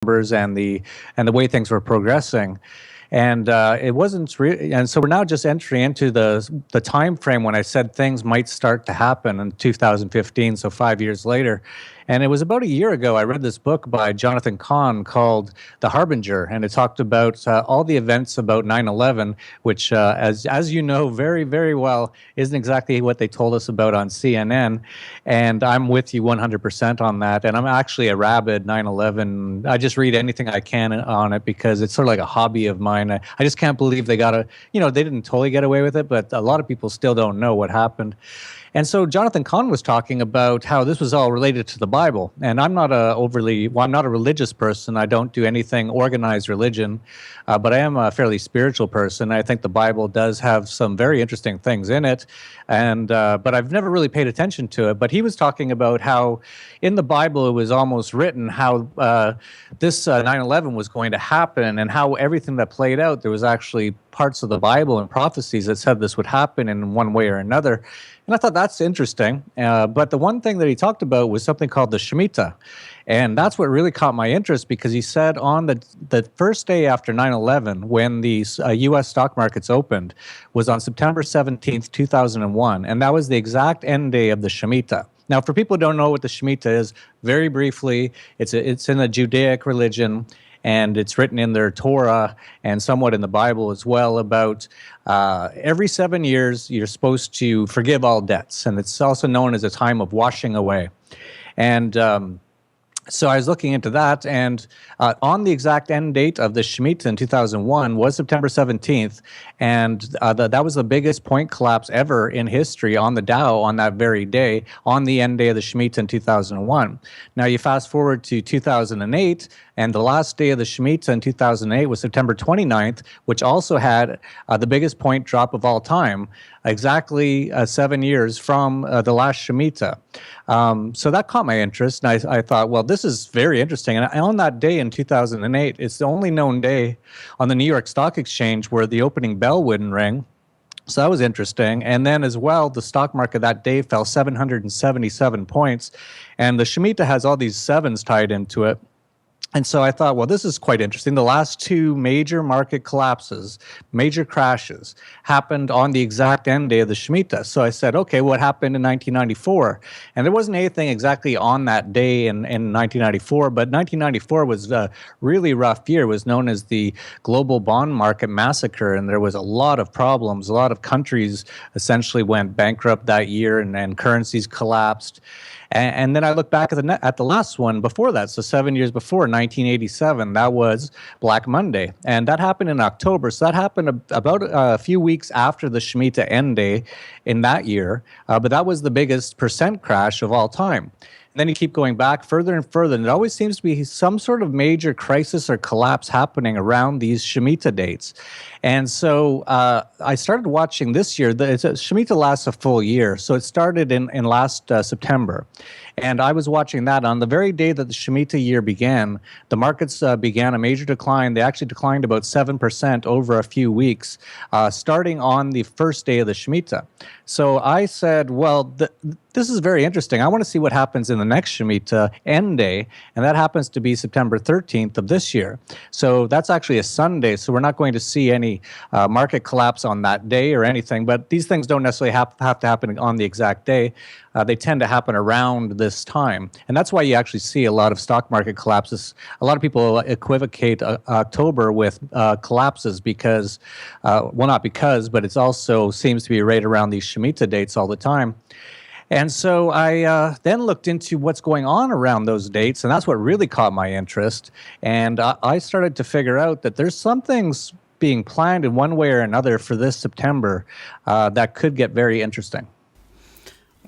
numbers and the way things were progressing. And it wasn't and so we're now just entering into the time frame when I said things might start to happen in 2015, so 5 years later. And it was about a year ago I read this book by Jonathan Cahn called The Harbinger, and it talked about all the events about 9/11, which, as you know very, very well, isn't exactly what they told us about on CNN. And I'm with you 100% on that. And I'm actually a rabid 9/11. I just read anything I can on it because it's sort of like a hobby of mine. I just can't believe they they didn't totally get away with it, but a lot of people still don't know what happened. And so Jonathan Cahn was talking about how this was all related to the Bible. And I'm not I'm not a religious person. I don't do anything organized religion, but I am a fairly spiritual person. I think the Bible does have some very interesting things in it, but I've never really paid attention to it. But he was talking about how in the Bible it was almost written how this 9/11 was going to happen, and how everything that played out, there was actually parts of the Bible and prophecies that said this would happen in one way or another. And I thought that's interesting. But the one thing that he talked about was something called the Shemitah. And that's what really caught my interest, because he said on the first day after 9/11, when the U.S. stock markets opened, was on September 17th, 2001. And that was the exact end day of the Shemitah. Now, for people who don't know what the Shemitah is, very briefly, it's in a Judaic religion, and it's written in their Torah and somewhat in the Bible as well about every 7 years you're supposed to forgive all debts. And it's also known as a time of washing away. And so I was looking into that, and on the exact end date of the Shemitah in 2001 was September 17th, and that was the biggest point collapse ever in history on the Dow on that very day, on the end day of the Shemitah in 2001. Now you fast forward to 2008, and the last day of the Shemitah in 2008 was September 29th, which also had the biggest point drop of all time, exactly 7 years from the last Shemitah. So that caught my interest, and I thought, well, this is very interesting. And on that day in 2008, it's the only known day on the New York Stock Exchange where the opening bell wouldn't ring. So that was interesting. And then as well, the stock market that day fell 777 points. And the Shemitah has all these sevens tied into it. And so I thought, well, this is quite interesting. The last two major market collapses, major crashes, happened on the exact end day of the Shemitah. So I said, okay, what happened in 1994? And there wasn't anything exactly on that day in 1994, but 1994 was a really rough year. It was known as the global bond market massacre, and there was a lot of problems. A lot of countries essentially went bankrupt that year, and currencies collapsed. And then I look back at the last one before that, so 7 years before, 1987, that was Black Monday. And that happened in October. So that happened about a few weeks after the Shemitah end day in that year. But that was the biggest percent crash of all time. And then you keep going back further and further, and it always seems to be some sort of major crisis or collapse happening around these Shemitah dates. And so I started watching this year. Shemitah lasts a full year, so it started in last September. And I was watching that on the very day that the Shemitah year began. The markets began a major decline. They actually declined about 7% over a few weeks, starting on the first day of the Shemitah. So I said, well, this is very interesting. I want to see what happens in the next Shemitah end day, and that happens to be September 13th of this year. So that's actually a Sunday, so we're not going to see any market collapse on that day or anything, but these things don't necessarily have to happen on the exact day. They tend to happen around this time, and that's why you actually see a lot of stock market collapses. A lot of people equivocate October with collapses because, well, not because, but it also seems to be right around these Shemitah dates all the time. And so I then looked into what's going on around those dates, and that's what really caught my interest. And I started to figure out that there's some things being planned in one way or another for this September that could get very interesting.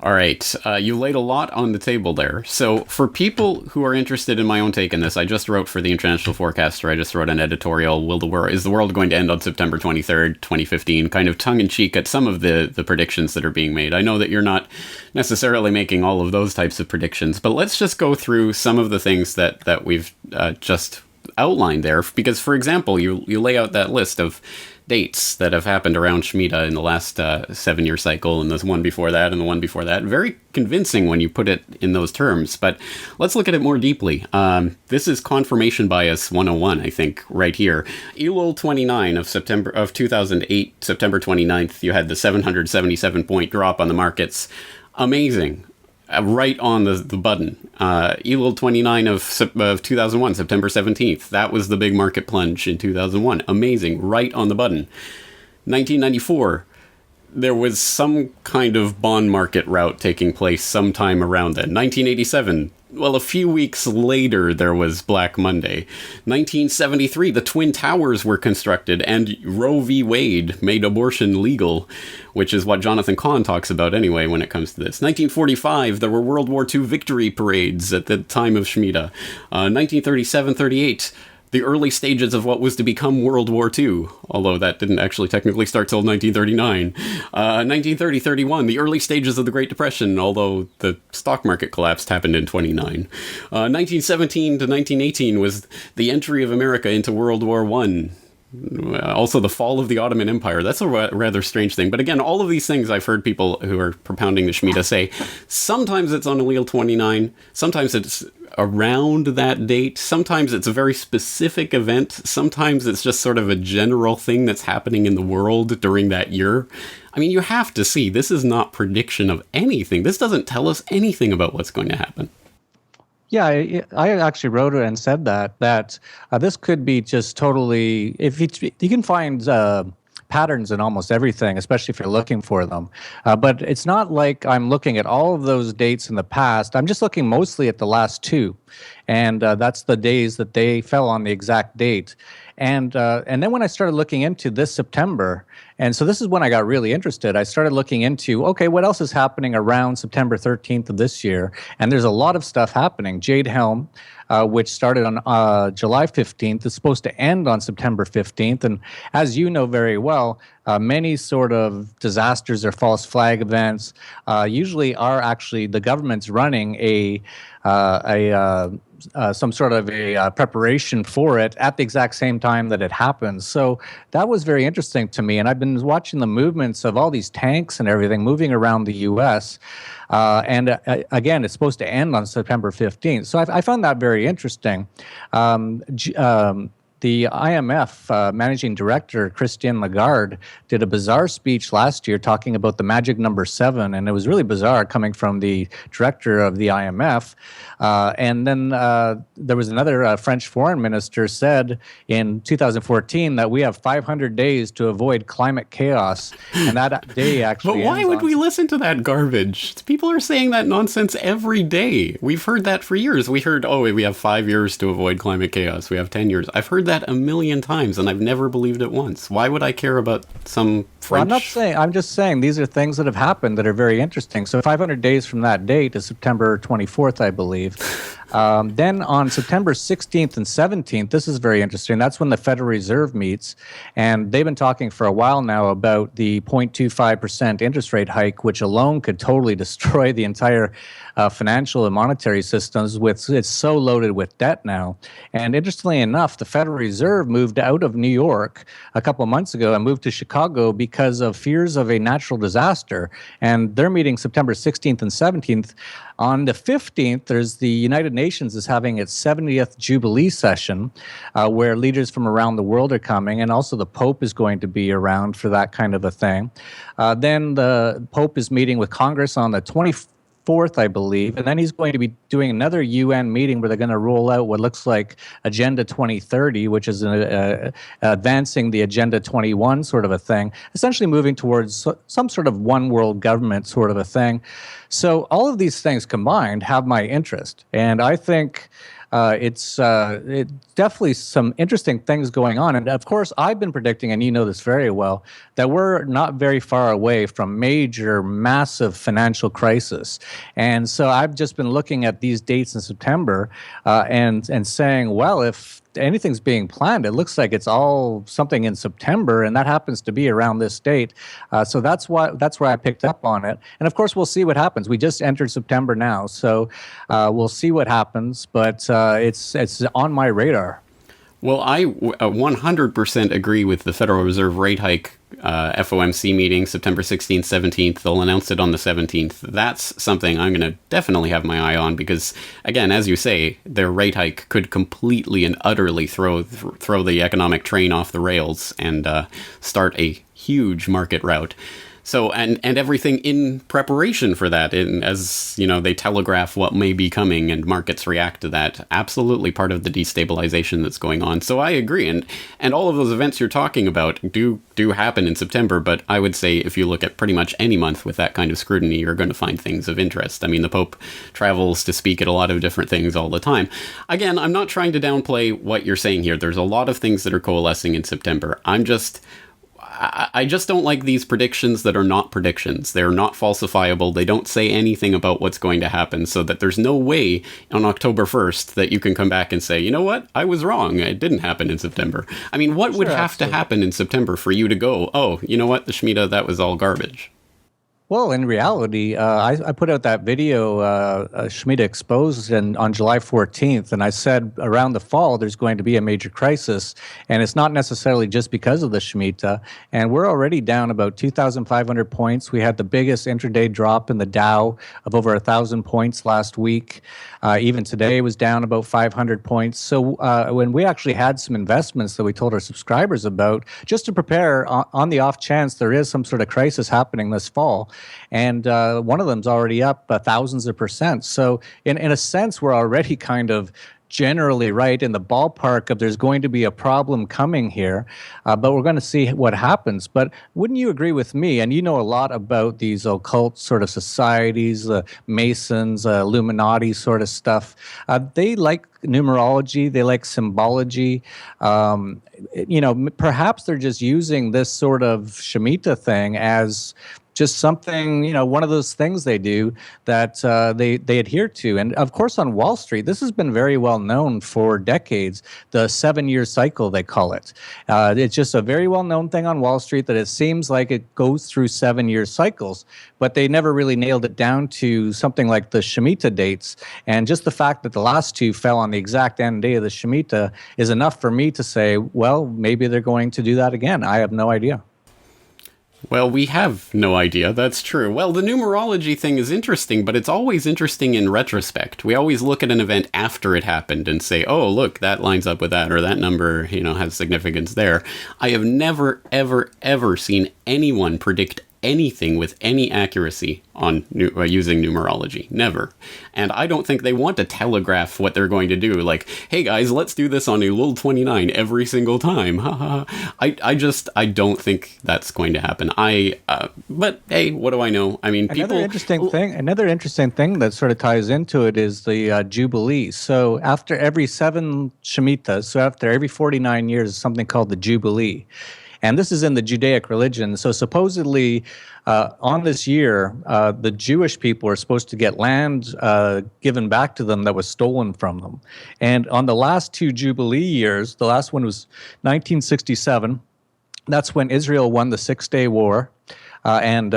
All right. You laid a lot on the table there. So for people who are interested in my own take on this, I just wrote for the International Forecaster. I just wrote an editorial, Is the World Going to End on September 23rd, 2015? Kind of tongue-in-cheek at some of the predictions that are being made. I know that you're not necessarily making all of those types of predictions, but let's just go through some of the things that we've just outlined there. Because, for example, you lay out that list of dates that have happened around Shemitah in the last 7-year cycle, and this one before that, and the one before that. Very convincing when you put it in those terms. But let's look at it more deeply. This is confirmation bias 101, I think, right here. Elul 29 of 2008, September 29th, you had the 777-point drop on the markets. Amazing. Right on the button. Elul 29 of 2001, September 17th. That was the big market plunge in 2001. Amazing. Right on the button. 1994, there was some kind of bond market rout taking place sometime around then. 1987, well, a few weeks later, there was Black Monday. 1973, the Twin Towers were constructed, and Roe v. Wade made abortion legal, which is what Jonathan Cahn talks about anyway when it comes to this. 1945, there were World War II victory parades at the time of Shemitah. 1937-38, the early stages of what was to become World War II, although that didn't actually technically start till 1939. 1930-31, the early stages of the Great Depression, although the stock market collapse happened in 29. 1917 to 1918 was the entry of America into World War I. Also, the fall of the Ottoman Empire. That's a rather strange thing. But again, all of these things I've heard people who are propounding the Shemitah say, sometimes it's on Elul 29, sometimes it's around that date, sometimes it's a very specific event, sometimes it's just sort of a general thing that's happening in the world during that year. I mean, you have to see, this is not prediction of anything. This doesn't tell us anything about what's going to happen. Yeah, I actually wrote it and said that this could be just totally, if you can find patterns in almost everything, especially if you're looking for them. But it's not like I'm looking at all of those dates in the past. I'm just looking mostly at the last two. And that's the days that they fell on the exact date. And then when I started looking into this September, and so this is when I got really interested, I started looking into, okay, what else is happening around September 13th of this year? And there's a lot of stuff happening. Jade Helm, which started on July 15th, is supposed to end on September 15th. And as you know very well, many sort of disasters or false flag events usually are actually the government's running some sort of a preparation for it at the exact same time that it happens. So that was very interesting to me. And I've been watching the movements of all these tanks and everything moving around the U.S. Again, it's supposed to end on September 15th. So I found that very interesting. The IMF managing director, Christine Lagarde, did a bizarre speech last year talking about the magic number 7, and it was really bizarre coming from the director of the IMF. And then there was another French foreign minister said in 2014 that we have 500 days to avoid climate chaos, and that day actually. But why would we listen to that garbage? People are saying that nonsense every day. We've heard that for years. We heard, we have 5 years to avoid climate chaos. We have 10 years. I've heard that a million times, and I've never believed it once. Why would I care about some French? Well, I'm not saying. I'm just saying these are things that have happened that are very interesting. So 500 days from that date is September 24th, I believe. Then on September 16th and 17th, this is very interesting. That's when the Federal Reserve meets. And they've been talking for a while now about the 0.25% interest rate hike, which alone could totally destroy the entire financial and monetary systems. It's so loaded with debt now. And interestingly enough, the Federal Reserve moved out of New York a couple of months ago and moved to Chicago because of fears of a natural disaster. And they're meeting September 16th and 17th. On the 15th, there's the United Nations is having its 70th Jubilee session, where leaders from around the world are coming, and also the Pope is going to be around for that kind of a thing. Then the Pope is meeting with Congress on the 24th, I believe, and then he's going to be doing another UN meeting where they're going to roll out what looks like Agenda 2030, which is advancing the Agenda 21 sort of a thing, essentially moving towards some sort of one world government sort of a thing. So all of these things combined have my interest, and I think it's definitely some interesting things going on. And of course, I've been predicting, and you know this very well, that we're not very far away from major, massive financial crisis. And so I've just been looking at these dates in September and saying, well, if anything's being planned, it looks like it's all something in September, and that happens to be around this date. So that's where I picked up on it. And of course, we'll see what happens. We just entered September now, so we'll see what happens. But it's on my radar. Well, I 100% agree with the Federal Reserve rate hike FOMC meeting, September 16th, 17th. They'll announce it on the 17th. That's something I'm going to definitely have my eye on because, again, as you say, their rate hike could completely and utterly throw the economic train off the rails and start a huge market rout. So, and everything in preparation for that, as you know, they telegraph what may be coming and markets react to that. Absolutely part of the destabilization that's going on. So I agree. And all of those events you're talking about do happen in September. But I would say if you look at pretty much any month with that kind of scrutiny, you're going to find things of interest. I mean, the Pope travels to speak at a lot of different things all the time. Again, I'm not trying to downplay what you're saying here. There's a lot of things that are coalescing in September. I just don't like these predictions that are not predictions. They're not falsifiable. They don't say anything about what's going to happen, so that there's no way on October 1st that you can come back and say, you know what, I was wrong. It didn't happen in September. I mean, what would have to happen in September for you to go, oh, you know what, the Shemitah, that was all garbage? Well, in reality, I put out that video, Shemitah Exposed, on July 14th, and I said around the fall there's going to be a major crisis, and it's not necessarily just because of the Shemitah, and we're already down about 2,500 points. We had the biggest intraday drop in the Dow of over 1,000 points last week. Even today was down about 500 points. So when we actually had some investments that we told our subscribers about, just to prepare on the off chance there is some sort of crisis happening this fall, and one of them's already up thousands of percent. So in a sense, we're already kind of generally right in the ballpark of there's going to be a problem coming here, but we're going to see what happens. But wouldn't you agree with me? And you know a lot about these occult sort of societies, Masons, Illuminati sort of stuff. They like numerology, they like symbology. Perhaps they're just using this sort of Shemitah thing as just something, one of those things they do that they adhere to. And of course, on Wall Street, this has been very well known for decades, the 7-year cycle, they call it. It's just a very well known thing on Wall Street that it seems like it goes through 7-year cycles, but they never really nailed it down to something like the Shemitah dates. And just the fact that the last two fell on the exact end day of the Shemitah is enough for me to say, well, maybe they're going to do that again. I have no idea. Well, we have no idea. That's true. Well, the numerology thing is interesting, but it's always interesting in retrospect. We always look at an event after it happened and say, oh, look, that lines up with that, or that number, has significance there. I have never, ever, ever seen anyone predict anything with any accuracy on using numerology. Never. And I don't think they want to telegraph what they're going to do. Like, hey guys, let's do this on Elul 29 every single time. I don't think that's going to happen. But hey, what do I know? I mean, Another interesting thing that sort of ties into it is the Jubilee. So after every 7 Shemitahs, so after every 49 years, is something called the Jubilee. And this is in the Judaic religion. So supposedly, on this year, the Jewish people are supposed to get land given back to them that was stolen from them. And on the last 2 Jubilee years, the last one was 1967. That's when Israel won the Six-Day War. And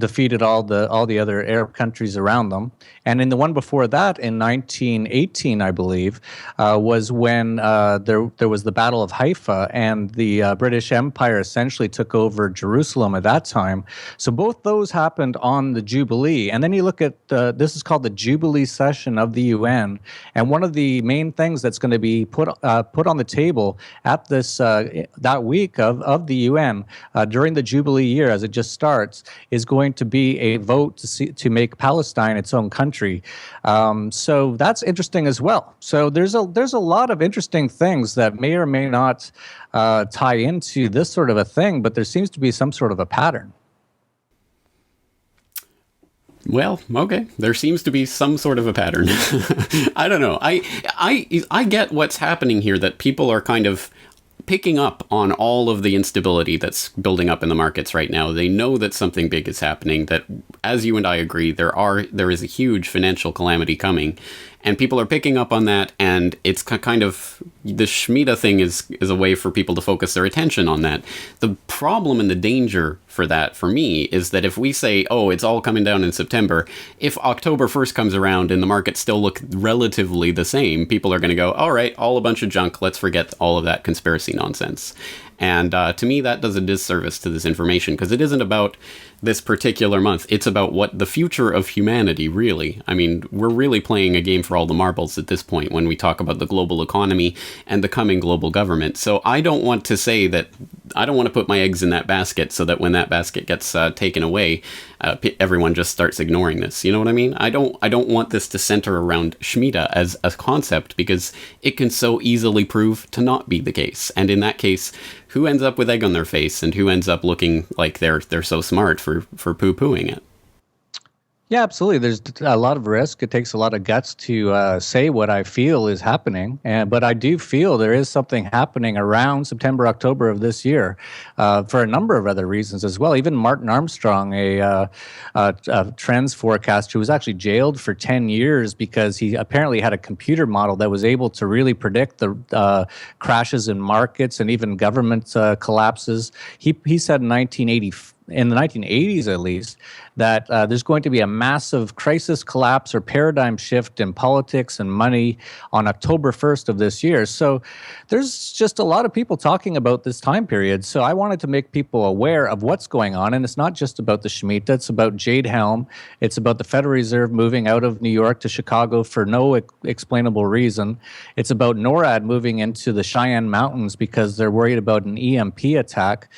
defeated all the other Arab countries around them. And in the one before that, in 1918, I believe, was when there was the Battle of Haifa, and the British Empire essentially took over Jerusalem at that time. So both those happened on the Jubilee. And then you look at this is called the Jubilee session of the UN, and one of the main things that's going to be put on the table at this that week of the UN during the Jubilee year, as it just starts, is going to be a vote to make Palestine its own country. So that's interesting as well. So there's a lot of interesting things that may or may not tie into this sort of a thing, but there seems to be some sort of a pattern. Well, okay. There seems to be some sort of a pattern. I don't know. I get what's happening here, that people are kind of picking up on all of the instability that's building up in the markets right now. They know that something big is happening, that, as you and I agree, there is a huge financial calamity coming, and people are picking up on that, and it's kind of the Shemitah thing is a way for people to focus their attention on that. The problem and the danger for that, for me, is that if we say, oh, it's all coming down in September, if October 1st comes around and the markets still look relatively the same, people are going to go, all right, all a bunch of junk, let's forget all of that conspiracy nonsense. And to me, that does a disservice to this information, because it isn't about this particular month. It's about what the future of humanity, really. I mean, we're really playing a game for all the marbles at this point when we talk about the global economy and the coming global government. So I don't want to say that, I don't want to put my eggs in that basket so that when that basket gets taken away, everyone just starts ignoring this. You know what I mean? I don't want this to center around Shemitah as a concept, because it can so easily prove to not be the case. And in that case, who ends up with egg on their face, and who ends up looking like they're so smart for poo-pooing it? Yeah, absolutely. There's a lot of risk. It takes a lot of guts to say what I feel is happening. But I do feel there is something happening around September, October of this year for a number of other reasons as well. Even Martin Armstrong, a trends forecaster who was actually jailed for 10 years because he apparently had a computer model that was able to really predict the crashes in markets and even government collapses. He said in the 1980s at least, that there's going to be a massive crisis, collapse, or paradigm shift in politics and money on October 1st of this year. So there's just a lot of people talking about this time period. So I wanted to make people aware of what's going on. And it's not just about the Shemitah. It's about Jade Helm. It's about the Federal Reserve moving out of New York to Chicago for no explainable reason. It's about NORAD moving into the Cheyenne Mountains because they're worried about an EMP attack.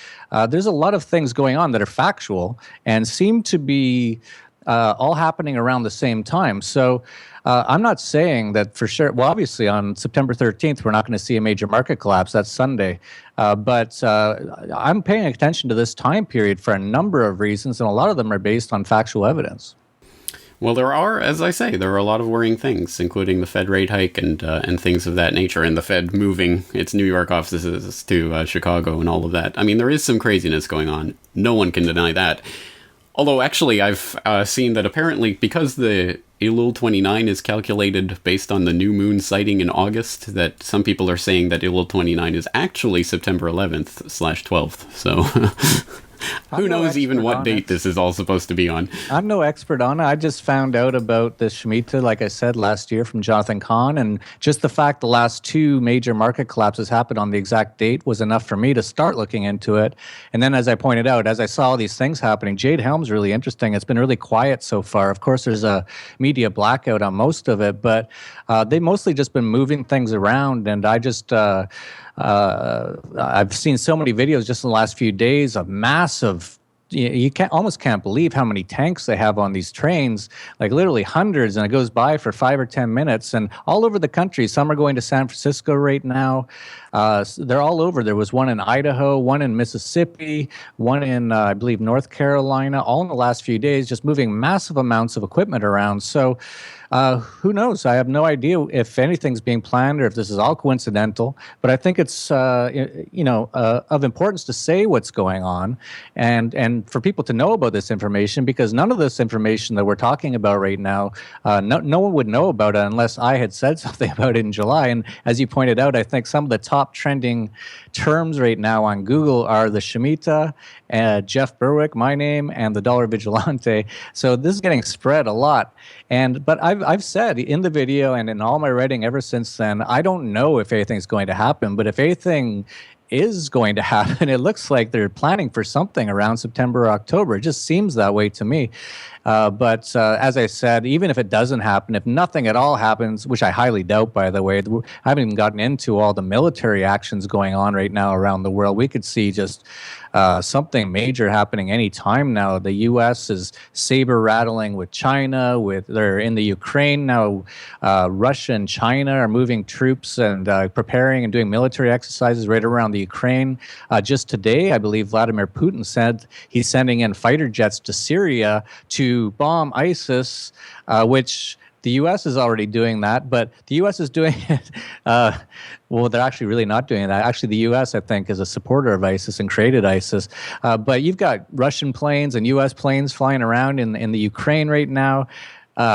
There's a lot of things going on that are factual and seem to be all happening around the same time. So I'm not saying that for sure. Well, obviously on September 13th, we're not going to see a major market collapse. That's Sunday. But I'm paying attention to this time period for a number of reasons, and a lot of them are based on factual evidence. Well, there are, as I say, there are a lot of worrying things, including the Fed rate hike and things of that nature, and the Fed moving its New York offices to Chicago and all of that. I mean, there is some craziness going on. No one can deny that. Although, actually, I've seen that apparently, because the Elul 29 is calculated based on the new moon sighting in August, that some people are saying that Elul 29 is actually September 11th/12th. So... Who knows even what date this is all supposed to be on? I'm no expert on it. I just found out about the Shemitah, like I said, last year from Jonathan Kahn. And just the fact the last two major market collapses happened on the exact date was enough for me to start looking into it. And then, as I pointed out, as I saw these things happening, Jade Helm's really interesting. It's been really quiet so far. Of course, there's a media blackout on most of it, but they've mostly just been moving things around. And I just... I've seen so many videos just in the last few days of massive, you almost can't believe how many tanks they have on these trains, like literally hundreds, and it goes by for 5 or 10 minutes, and all over the country. Some are going to San Francisco right now. They're all over. There was one in Idaho, one in Mississippi, one in, I believe, North Carolina, all in the last few days, just moving massive amounts of equipment around. So who knows? I have no idea if anything's being planned or if this is all coincidental. But I think it's of importance to say what's going on and for people to know about this information, because none of this information that we're talking about right now, no one would know about it unless I had said something about it in July. And as you pointed out, I think some of the top trending terms right now on Google are the Shemitah, Jeff Berwick, my name, and the Dollar Vigilante. So this is getting spread a lot. But I've said in the video and in all my writing ever since then, I don't know if anything's going to happen, but if anything is going to happen, it looks like they're planning for something around September or October. It just seems that way to me. But as I said, even if it doesn't happen, if nothing at all happens, which I highly doubt, by the way, I haven't even gotten into all the military actions going on right now around the world. We could see just something major happening any time now. The U.S. is saber rattling with China. They're in the Ukraine now. Russia and China are moving troops and preparing and doing military exercises right around the Ukraine. Just today, I believe Vladimir Putin said he's sending in fighter jets to Syria to bomb ISIS, which the U.S. is already doing that, but the U.S. is doing it. Well, they're actually really not doing that. Actually, the U.S., I think, is a supporter of ISIS and created ISIS. But you've got Russian planes and U.S. planes flying around in the Ukraine right now.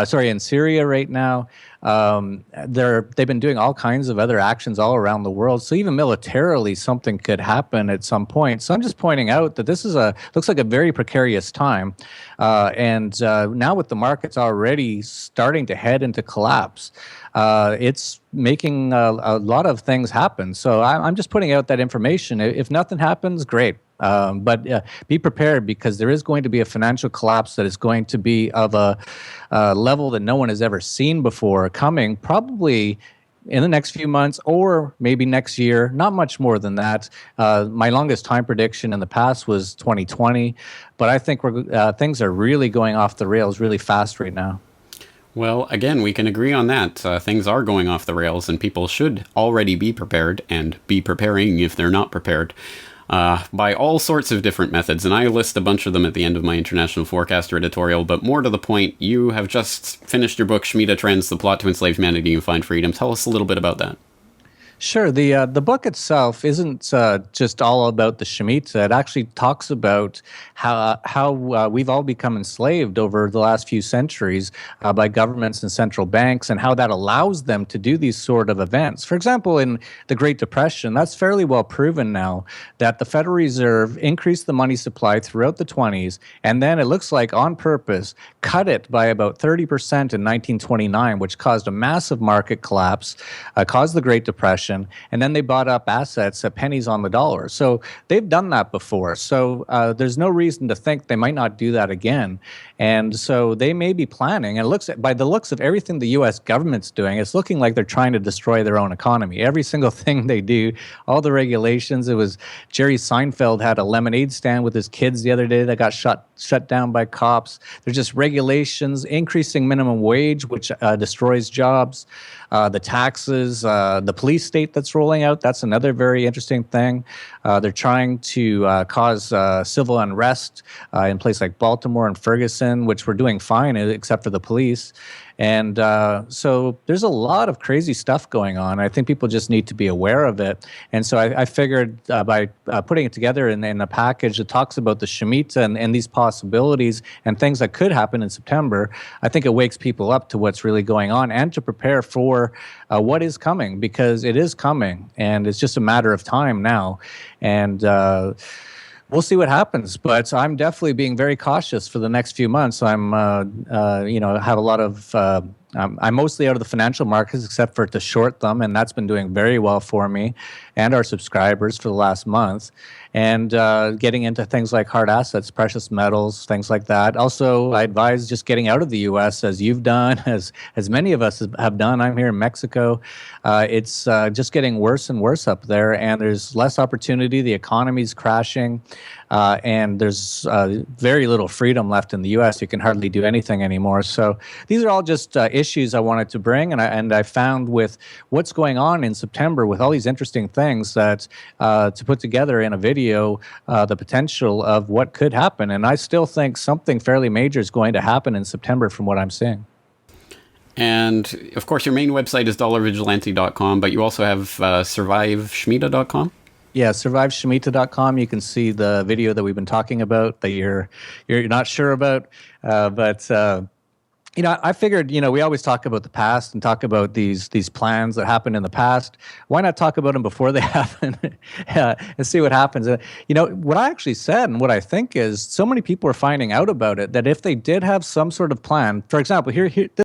sorry, in Syria right now. They've been doing all kinds of other actions all around the world. So even militarily, something could happen at some point. So I'm just pointing out that this is looks like a very precarious time, and now with the markets already starting to head into collapse, it's making a lot of things happen. So I'm just putting out that information. If nothing happens, great. But be prepared, because there is going to be a financial collapse that is going to be of a level that no one has ever seen before, coming probably in the next few months or maybe next year. Not much more than that. My longest time prediction in the past was 2020, but I think things are really going off the rails really fast right now. Well, again, we can agree on that. Things are going off the rails, and people should already be prepared and be preparing if they're not prepared. By all sorts of different methods, and I list a bunch of them at the end of my International Forecaster editorial, but more to the point, you have just finished your book, Shemitah Trends, The Plot to Enslave Humanity and Find Freedom. Tell us a little bit about that. Sure. The book itself isn't just all about the Shemitah. It actually talks about how we've all become enslaved over the last few centuries by governments and central banks, and how that allows them to do these sort of events. For example, in the Great Depression, that's fairly well proven now that the Federal Reserve increased the money supply throughout the 20s, and then it looks like on purpose cut it by about 30% in 1929, which caused a massive market collapse, caused the Great Depression. And then they bought up assets at pennies on the dollar. So they've done that before. So there's no reason to think they might not do that again. And so they may be planning. And by the looks of everything the U.S. government's doing, it's looking like they're trying to destroy their own economy. Every single thing they do, all the regulations. It was Jerry Seinfeld had a lemonade stand with his kids the other day that got shut down by cops. There's just regulations, increasing minimum wage, which destroys jobs. The taxes, the police state that's rolling out, that's another very interesting thing. They're trying to cause civil unrest in places like Baltimore and Ferguson, which were doing fine except for the police. And so there's a lot of crazy stuff going on. I think people just need to be aware of it. And so I figured by putting it together in a package that talks about the Shemitah and these possibilities and things that could happen in September, I think it wakes people up to what's really going on and to prepare for what is coming, because it is coming and it's just a matter of time now. And we'll see what happens, but I'm definitely being very cautious for the next few months. I'm, have a lot of. I'm mostly out of the financial markets except for to short them, and that's been doing very well for me and our subscribers for the last month. And getting into things like hard assets, precious metals, things like that. Also, I advise just getting out of the U.S. as you've done, as many of us have done. I'm here in Mexico. It's just getting worse and worse up there, and there's less opportunity. The economy's crashing, and there's very little freedom left in the U.S. You can hardly do anything anymore. So these are all just issues I wanted to bring, and I found with what's going on in September with all these interesting things that to put together in a video the potential of what could happen. And I still think something fairly major is going to happen in September from what I'm seeing. And of course, your main website is dollarvigilante.com, but you also have surviveshemitah.com. Yeah, surviveshemitah.com. You can see the video that we've been talking about that you're not sure about, but I figured, we always talk about the past and talk about these plans that happened in the past. Why not talk about them before they happen and see what happens? What I actually said and what I think is so many people are finding out about it that if they did have some sort of plan, for example, here